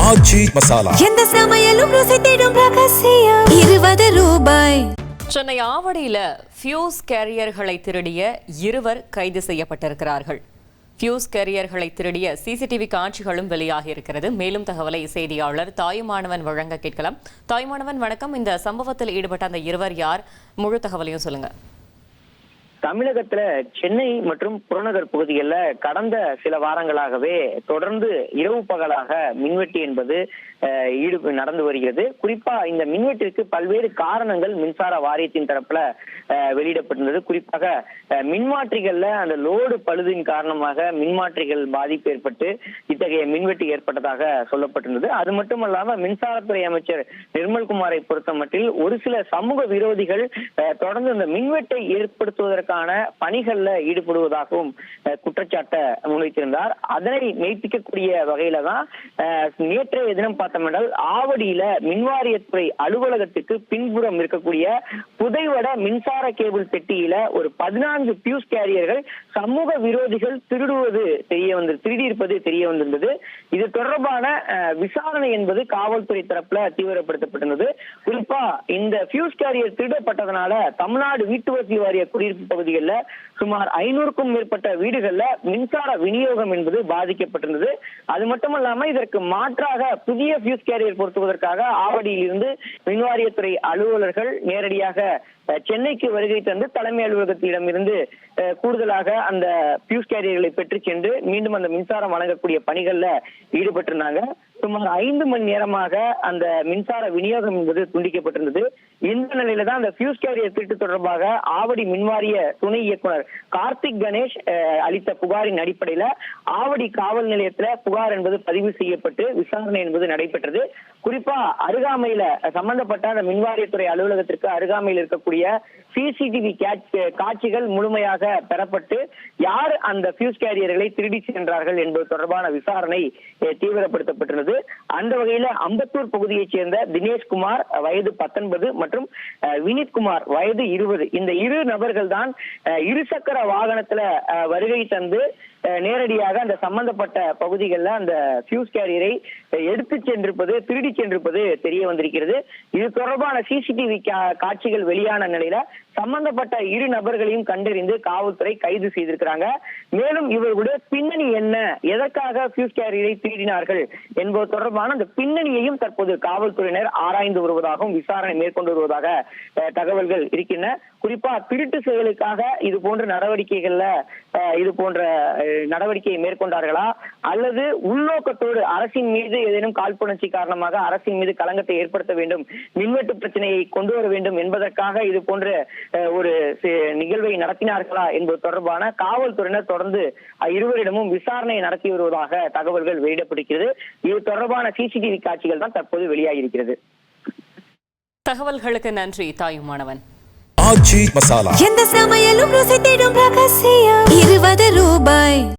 ஆச்சி மசாலா. எந்த சமையலும் ருசி தேடும் ரகசியம். 20 ரூபாய். சென்னை ஆவடியில ஃபியூஸ் கேரியர்களை திருடிய இருவர் கைது செய்யப்பட்டிருக்கிறார்கள். ஃபியூஸ் கேரியர்களை திருடிய சிசிடிவி காட்சிகளும் வெளியாகி இருக்கிறது. மேலும் தகவலை செய்தியாளர் தாயுமானவன் வழங்க கேட்கலாம். தாயுமானவன் வணக்கம். இந்த சம்பவத்தில் ஈடுபட்ட அந்த இருவர் யார்? முழு தகவலையும் சொல்லுங்க. தமிழகத்துல சென்னை மற்றும் புறநகர் பகுதிகளில் கடந்த சில வாரங்களாகவே தொடர்ந்து இரவு பகலாக மின்வெட்டு என்பது நடந்து வருகிறது. குறிப்பா இந்த மின்வெட்டிற்கு பல்வேறு காரணங்கள் மின்சார வாரியத்தின் தரப்புல வெளியிடப்பட்டிருந்தது. குறிப்பாக மின்மாற்றிகள்ல அந்த லோடு பழுதின் காரணமாக மின்மாற்றிகள் பாதிப்பு ஏற்பட்டு இத்தகைய மின்வெட்டு ஏற்பட்டதாக சொல்லப்பட்டிருந்தது. அது மட்டுமல்லாம மின்சாரத்துறை அமைச்சர் நிர்மல்குமாரை பொறுத்த மட்டில் ஒரு சில சமூக விரோதிகள் தொடர்ந்து இந்த மின்வெட்டை ஏற்படுத்துவதற்கான பணிகள்ல ஈடுபடுவதாகவும் குற்றச்சாட்டை முன்வைத்திருந்தார். அதனை மெய்ப்பிக்கக்கூடிய வகையில தான் நேற்றைய தினம் பார்த்தோம்னால் ஆவடியில மின்வாரியத்துறை அலுவலகத்துக்கு பின்புறம் இருக்கக்கூடிய புதைவட மின்சார கேபிள் பெட்டியில ஒரு 14 பியூஸ் கேரியர்கள் சமூக விரோதிகள் திருடியிருப்பது தெரிய வந்திருந்தது. இது தொடர்பான விசாரணை என்பது காவல்துறை தரப்புல தீவிரப்படுத்தப்பட்டிருந்தது. குறிப்பா இந்த பியூஸ் கேரியர் திருடப்பட்டதனால தமிழ்நாடு வீட்டு வசதி வாரிய குடியிருப்பு பகுதிகளில் சுமார் 500க்கும் மேற்பட்ட வீடுகள்ல மின்சார விநியோகம் என்பது பாதிக்கப்பட்டிருந்தது. அது மட்டுமல்லாம இதற்கு மாற்றாக புதிய பியூஸ் கேரியர் பொருத்துவதற்காக ஆவடியில் இருந்து மின்வாரியத்துறை அலுவலர்கள் நேரடியாக சென்னைக்கு வருகை தந்து தலைமை அலுவலகத்திடம் இருந்து கூடுதலாக அந்த பியூஸ் கேரியர்களை பெற்று சென்று மீண்டும் அந்த மின்சாரம் வழங்கக்கூடிய பணிகள்ல ஈடுபட்டிருந்தாங்க. சுமார் 5 மணி நேரமாக அந்த மின்சார விநியோகம் என்பது துண்டிக்கப்பட்டிருந்தது. இந்த நிலையில தான் அந்த பியூஸ் கேரியர் திருட்டு தொடர்பாக ஆவடி மின்வாரிய துணை இயக்குனர் கார்த்திக் கணேஷ் அளித்த புகாரின் அடிப்படையில ஆவடி காவல் நிலையத்துல புகார் என்பது பதிவு செய்யப்பட்டு விசாரணை என்பது நடைபெற்றது. குறிப்பா அருகாமையில சம்பந்தப்பட்ட அந்த மின்வாரியத்துறை அலுவலகத்திற்கு அருகாமையில் இருக்கக்கூடிய சிசிடிவி காட்சிகள் முழுமையாக பெறப்பட்டு யார் அந்த பியூஸ் கேரியர்களை திருடி சென்றார்கள் என்பது தொடர்பான விசாரணை தீவிரப்படுத்தப்பட்டிருந்தது. அந்த வகையில அம்பத்தூர் பகுதியைச் சேர்ந்த தினேஷ்குமார் வயது 19 மற்றும் வினித்குமார் வயது 20 இந்த இரு நபர்கள் தான் இருசக்கர வாகனத்துல வருகை தந்து நேரடியாக அந்த சம்பந்தப்பட்ட பகுதிகளில் அந்த பியூஸ் கேரியரை எடுத்து சென்றிருப்பது திருடி சென்றிருப்பது தெரிய வந்திருக்கிறது. இது தொடர்பான சிசிடிவி காட்சிகள் வெளியான நிலையில சம்பந்தப்பட்ட இரு நபர்களையும் கண்டறிந்து காவல்துறை கைது செய்திருக்கிறாங்க. மேலும் இவர்களுடைய பின்னணி என்ன, எதற்காக பியூஸ் கேரியரை திருடினார்கள் என்பது தொடர்பான அந்த பின்னணியையும் தற்போது காவல்துறையினர் ஆராய்ந்து வருவதாகவும் விசாரணை மேற்கொண்டு வருவதாக தகவல்கள் இருக்கின்றன. குறிப்பா திருட்டு செயலுக்காக இது போன்ற நடவடிக்கையை மேற்கொண்டார்களா அல்லது உள்நோக்கத்தோடு அரசின் மீது ஏதேனும் காழ்ப்புணர்ச்சி காரணமாக அரசின் மீது களங்கத்தை ஏற்படுத்த வேண்டும், மின்வெட்டு பிரச்சனையை கொண்டு வர வேண்டும் என்பதற்காக இது போன்ற ஒரு நிகழ்வை நடத்தினார்களா என்பது தொடர்பான காவல்துறையினர் தொடர்ந்து இருவரிடமும் விசாரணை நடத்தி வருவதாக தகவல்கள் வெளியிடப்படுகிறது. இது தொடர்பான சிசிடிவி காட்சிகள் தான் தற்போது வெளியாகி இருக்கிறது. தகவல்களுக்கு நன்றி தாயுமானவன். ஆச்சி மசாலா. எந்த சமையலும் ருசி தேடும் ரகசியம். 20 ரூபாய்.